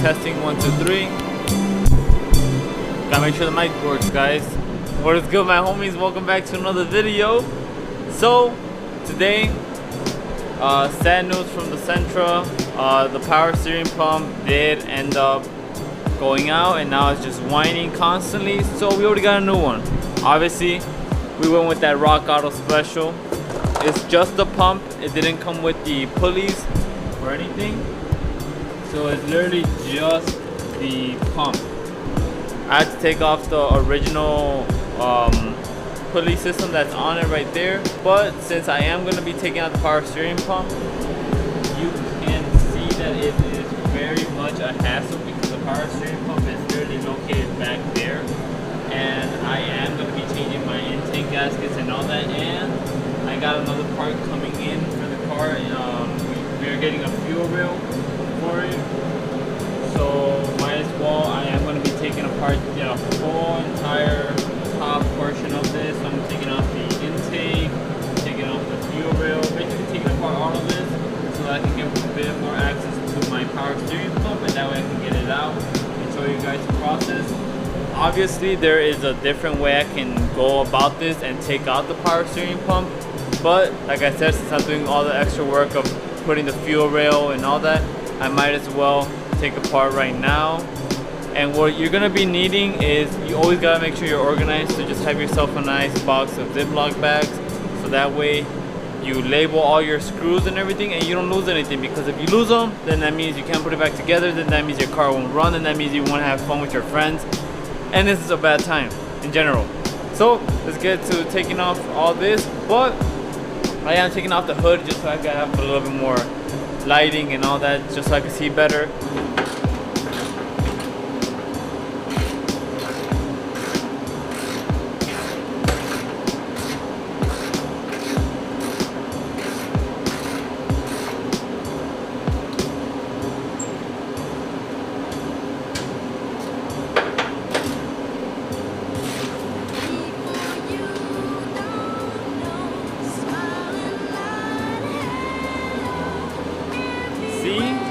Testing, 1, 2, 3. Gotta make sure the mic works, guys. What is good, my homies? Welcome back to another video. So, today, sad news from the Sentra. The power steering pump did end up going out, and now it's just whining constantly. So we already got a new one. Obviously, we went with that Rock Auto Special. It's just the pump. It didn't come with the pulleys or anything. So it's literally just the pump. I had to take off the original pulley system that's on it right there. But since I am going to be taking out the power steering pump, you can see that it is very much a hassle because the power steering pump is literally located back there. And I am going to be changing my intake gaskets and all that. And I got another part coming in for the car. We are getting a fuel rail for it, so might as well. I am going to be taking apart the whole entire top portion of this. So I'm taking off the intake, taking off the fuel rail, basically taking apart all of this so that I can get a bit more access to my power steering pump, and that way I can get it out and show you guys the process. Obviously there is a different way I can go about this and take out the power steering pump, but like I said, since I'm doing all the extra work of putting the fuel rail and all that, I might as well take apart right now. And what you're gonna be needing is, you always gotta make sure you're organized, so just have yourself a nice box of Ziploc bags, so that way you label all your screws and everything and you don't lose anything. Because if you lose them, then that means you can't put it back together, then that means your car won't run, and that means you won't have fun with your friends, and this is a bad time in general. So let's get to taking off all this. But I am taking off the hood just so I can have a little bit more lighting and all that, just so I can see better.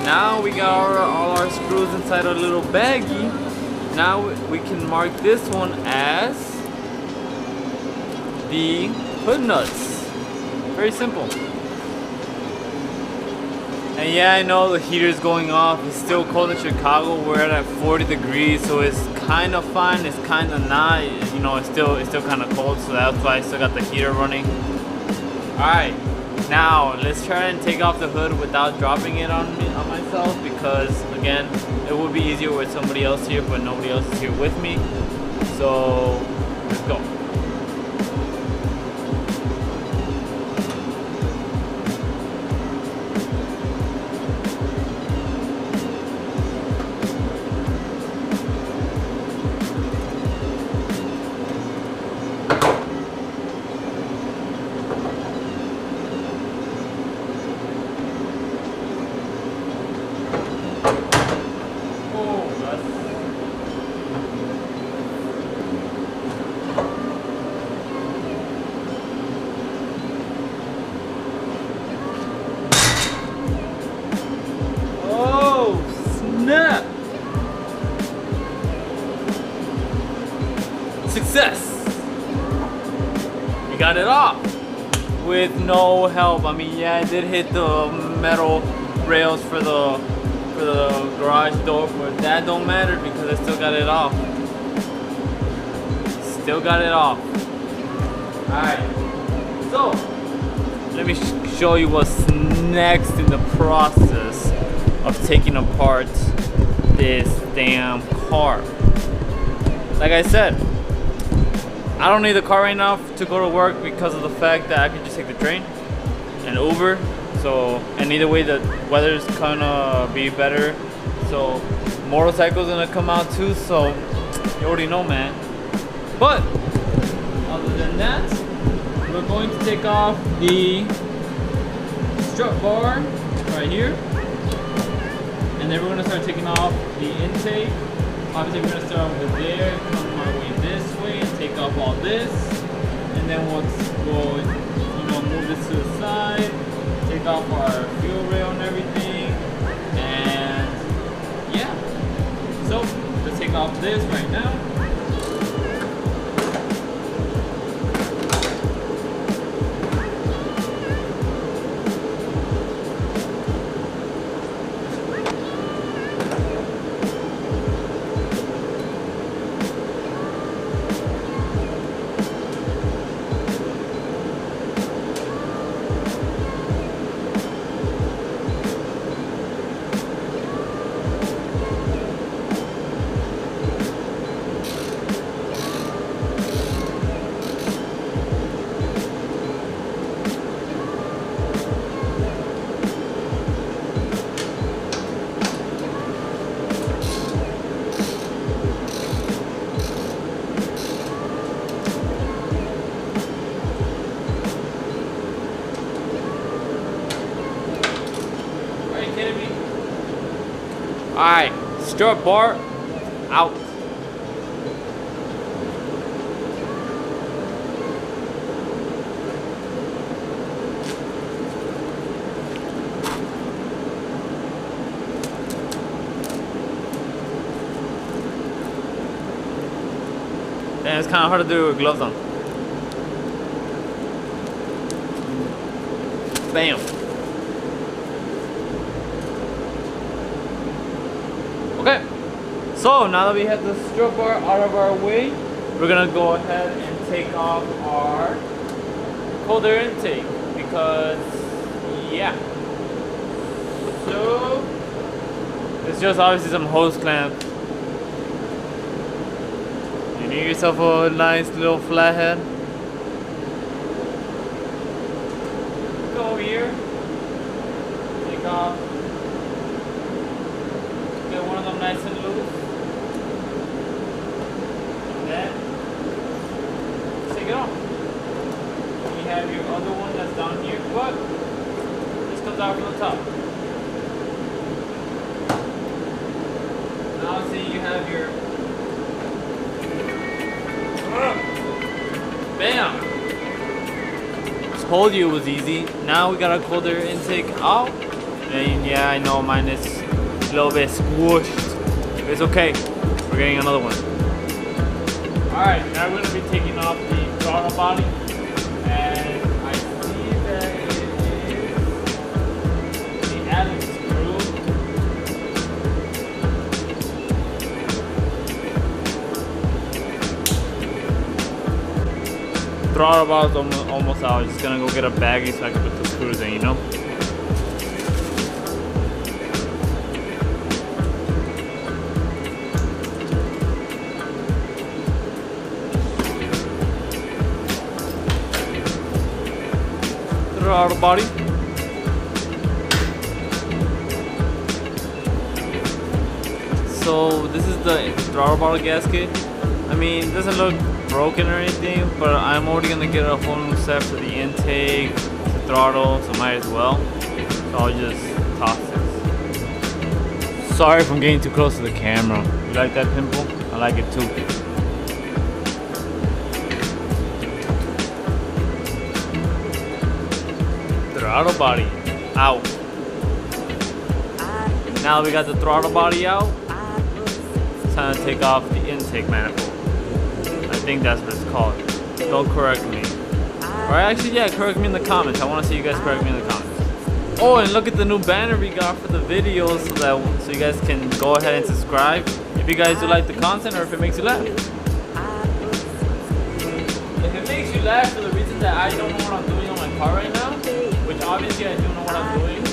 Now we got all our screws inside our little baggie. Now we can mark this one as the hood nuts. Very simple. And yeah, I know the heater's going off. It's still cold in Chicago. We're at 40 degrees, so it's kind of fine. It's kind of not. You know, it's still kind of cold, so that's why I still got the heater running. All right. Now let's try and take off the hood without dropping it on myself, because again, it would be easier with somebody else here, but nobody else is here with me. So let's go. Success! We got it off with no help. I mean, yeah, I did hit the metal rails for the garage door, but that don't matter because I still got it off. Still got it off. Alright, so let me show you what's next in the process of taking apart this damn car. Like I said, I don't need the car right now to go to work because of the fact that I can just take the train and Uber. So, and either way the weather's gonna be better. So motorcycles gonna come out too, so you already know, man. But other than that, we're going to take off the strut bar right here. And then we're gonna start taking off the intake. Obviously we're gonna start over there, come our way this way, and take off all this, and then we'll go gonna move this to the side, take off our fuel rail and everything, and yeah. So let's take off this right now. Alright, strut bar out. And it's kind of hard to do with gloves on. Bam. Okay, so now that we have the strut bar out of our way, we're gonna go ahead and take off our cold air intake because, yeah. So, it's just obviously some hose clamp. You need yourself a nice little flathead. Go here, take off. One of them nice and loose. And then take it off. You have your other one that's down here, but this comes out from the top. Now see you have your bam! Told you it was easy. Now we got a cold air intake out. And yeah, I know mine is a little bit squished. It's okay. We're getting another one. Alright, now we're going to be taking off the throttle body. And I see that it is the Allen screw. Throttle body's almost out. Just going to go get a baggie so I can put the screws in, you know? Throttle body. So this is the throttle body gasket. I mean, it doesn't look broken or anything, but I'm already gonna get a whole new set for the intake, the throttle, so might as well. So I'll just toss this. Sorry if I'm getting too close to the camera. You like that pimple? I like it too. Throttle body out. Now we got the throttle body out. It's time to take off the intake manifold. I think that's what it's called. Don't correct me. Or actually, yeah, correct me in the comments. I want to see you guys correct me in the comments. Oh, and look at the new banner we got for the videos so you guys can go ahead and subscribe if you guys do like the content or if it makes you laugh. If it makes you laugh for the reason that I don't know what I'm doing on my car right now, which obviously I do know what I'm doing,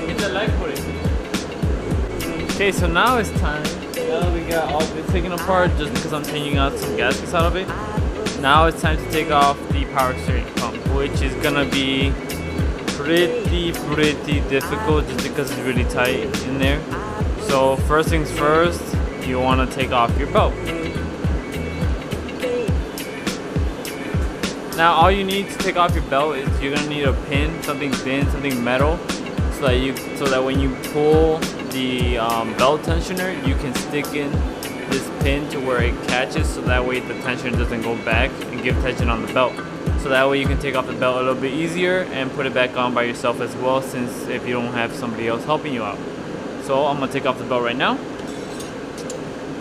hit the like button. Okay, so now it's time. Now that we got all this taken apart, just because I'm changing out some gaskets out of it, now it's time to take off the power steering pump, which is gonna be pretty difficult just because it's really tight in there. So first things first, you want to take off your belt. Now all you need to take off your belt is you're gonna need a pin, something thin, something metal, so that when you pull the belt tensioner, you can stick in this pin to where it catches, so that way the tension doesn't go back and give tension on the belt. So that way you can take off the belt a little bit easier and put it back on by yourself as well, since if you don't have somebody else helping you out. So I'm gonna take off the belt right now.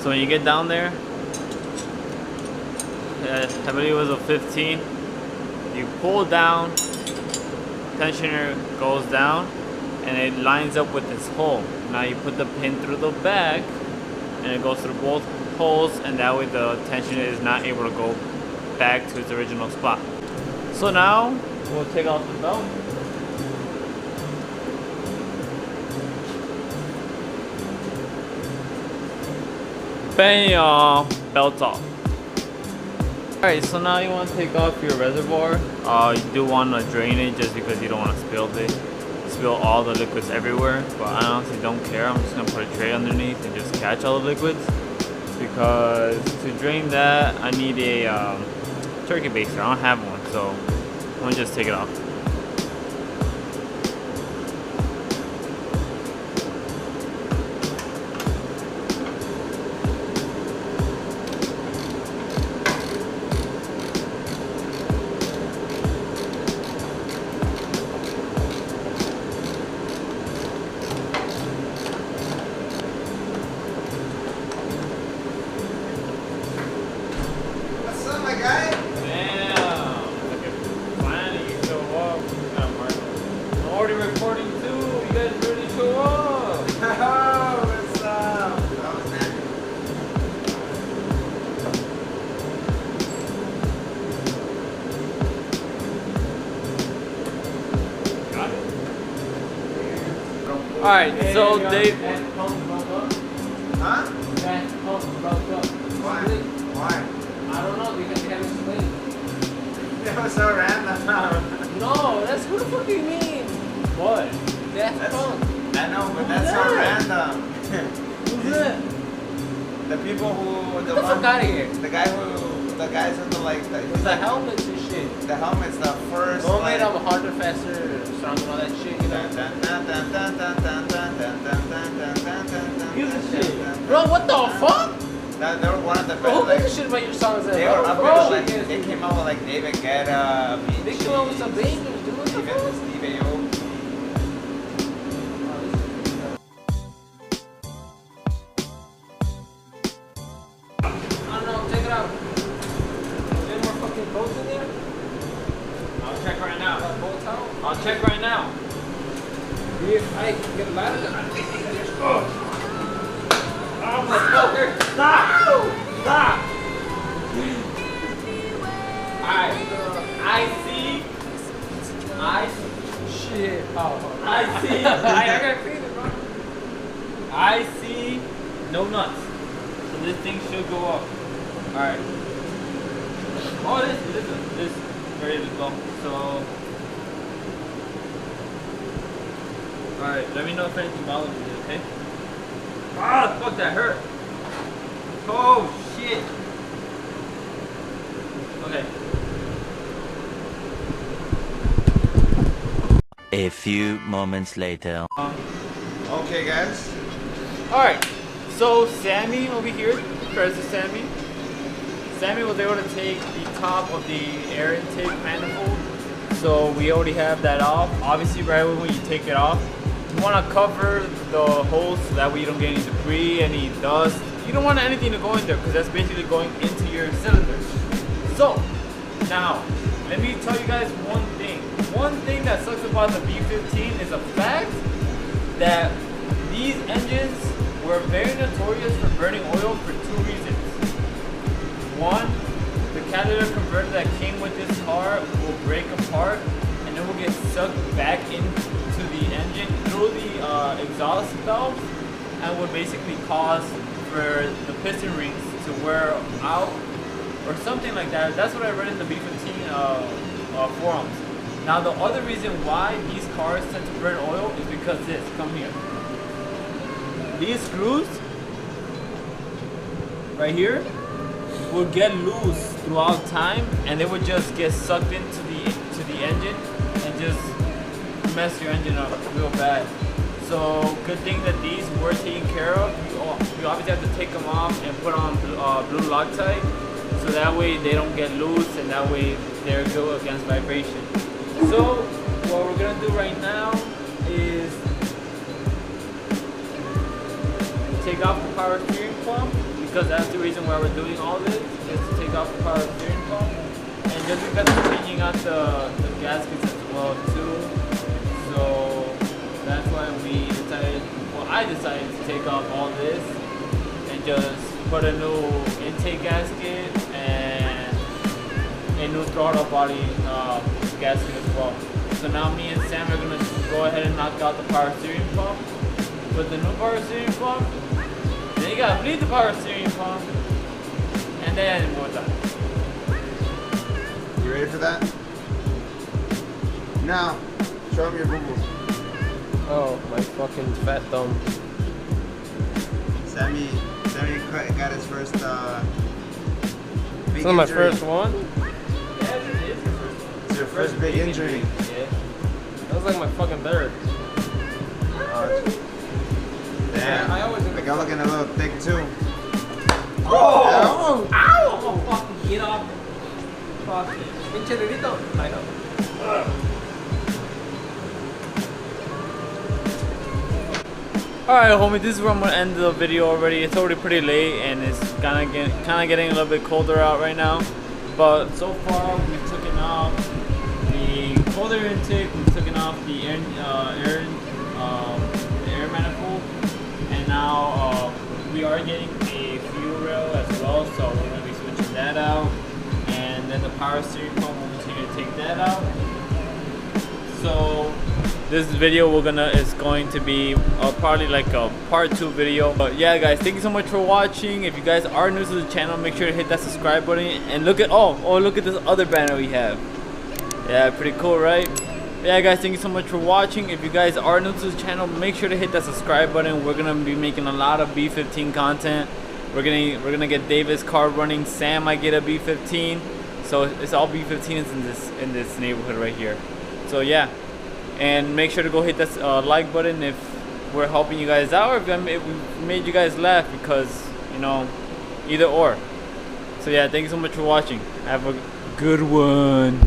So when you get down there, I believe it was a 15, you pull down, tensioner goes down, and it lines up with this hole. Now you put the pin through the back, and it goes through both holes, and that way the tensioner is not able to go back to its original spot. So now we'll take off the belt. Bam! Belt off. Alright, so now you want to take off your reservoir. You do want to drain it just because you don't want to spill all the liquids everywhere. But I honestly don't care. I'm just going to put a tray underneath and just catch all the liquids. Because to drain that, I need a turkey baster. I don't have one, so I'm going to just take it off. Recording too. You guys really show up. What's up? Got it. All right. So Dave. Huh? Why? Why? I don't know because you haven't explained. That was so random. No, that's what the fuck do you mean? What? That's fun. I know, but that's so random. Who's that? The people who Get the fuck out of here. The guys with The helmets and shit. The helmets, the first. Don't made them harder, faster, stronger, and all that shit, you know? Use the shit. Bro, what the fuck? They were one of the best. Bro, who gives a shit about your songs? They were up bro, there, like, they came out with like David Guetta, they came out with some bangers, dude. What the fuck? Steve Aoki. I don't know, check it out. Is there more fucking boats in there? I'll check right now. Boats out? I'll check right now. Hey, get a ladder. Oh my God! Stop! Stop! I see. Shit. Oh. I see. I gotta clean it, bro. I see no nuts. So this thing should go up. Alright. Oh, this is ready to go. So. Alright, let me know if anything bothers you, okay? Ah, fuck, that hurt. Oh, shit. Okay. A few moments later. Okay, guys. Alright, so Sammy over here, Professor Sammy. Sammy was able to take the top of the air intake manifold. So we already have that off. Obviously, right when you take it off, you want to cover the holes so that way you don't get any debris, any dust. You don't want anything to go in there because that's basically going into your cylinder. So, now, let me tell you guys one thing. One thing that sucks about the B15 is the fact that these engines were very notorious for burning oil for two reasons. One, the catalytic converter that came with this car will break apart and it will get sucked back into the engine through the exhaust valve and would basically cause for the piston rings to wear out or something like that. That's what I read in the B15 forums. Now the other reason why these cars tend to burn oil is because this, come here. These screws right here will get loose throughout time and they would just get sucked into the engine and just mess your engine up real bad. So good thing that these were taken care of. You obviously have to take them off and put on blue Loctite, so that way they don't get loose and that way they're good against vibration. So what we're gonna do right now is take off the power steering pump, because that's the reason why we're doing all this, is to take off the power steering pump. And just because we're changing out the gaskets as well too, so that's why I decided to take off all this and just put a new intake gasket and a new throttle body gasket as well. So now me and Sam are gonna go ahead and knock out the power steering pump with the new power steering pump. Then you gotta bleed the power steering pump, and then we're done. You ready for that? Now, show him your boo-boo. Oh, my fucking fat thumb. Sammy got his first big This is my injury. first one? Yeah, it is your first one. It's your first big injury. Yeah. That was like my fucking third. Damn. I always Like I'm looking a little thick too. Oh! Ow! Ow! Oh, fucking get off. Fuck. Pinche dedito. I know. Alright, homie, this is where I'm gonna end the video already. It's already pretty late and it's kind of getting a little bit colder out right now. But so far, we've taken off the colder intake, we've taken off the air manifold, and now we are getting a fuel rail as well. So we're gonna be switching that out, and then the power steering pump we'll continue to take that out. So this video is going to be probably like a part 2 video. But yeah, guys, thank you so much for watching. If you guys are new to the channel, make sure to hit that subscribe button and look at look at this other banner we have. Yeah, pretty cool, right? Yeah, guys, thank you so much for watching. If you guys are new to the channel, make sure to hit that subscribe button. We're gonna be making a lot of B15 content. We're gonna get David's car running. Sam might get a B15. So it's all B15s in this neighborhood right here. So yeah, and make sure to go hit that like button if we're helping you guys out, or if we made you guys laugh, because you know, either or. So yeah, thank you so much for watching. Have a good one.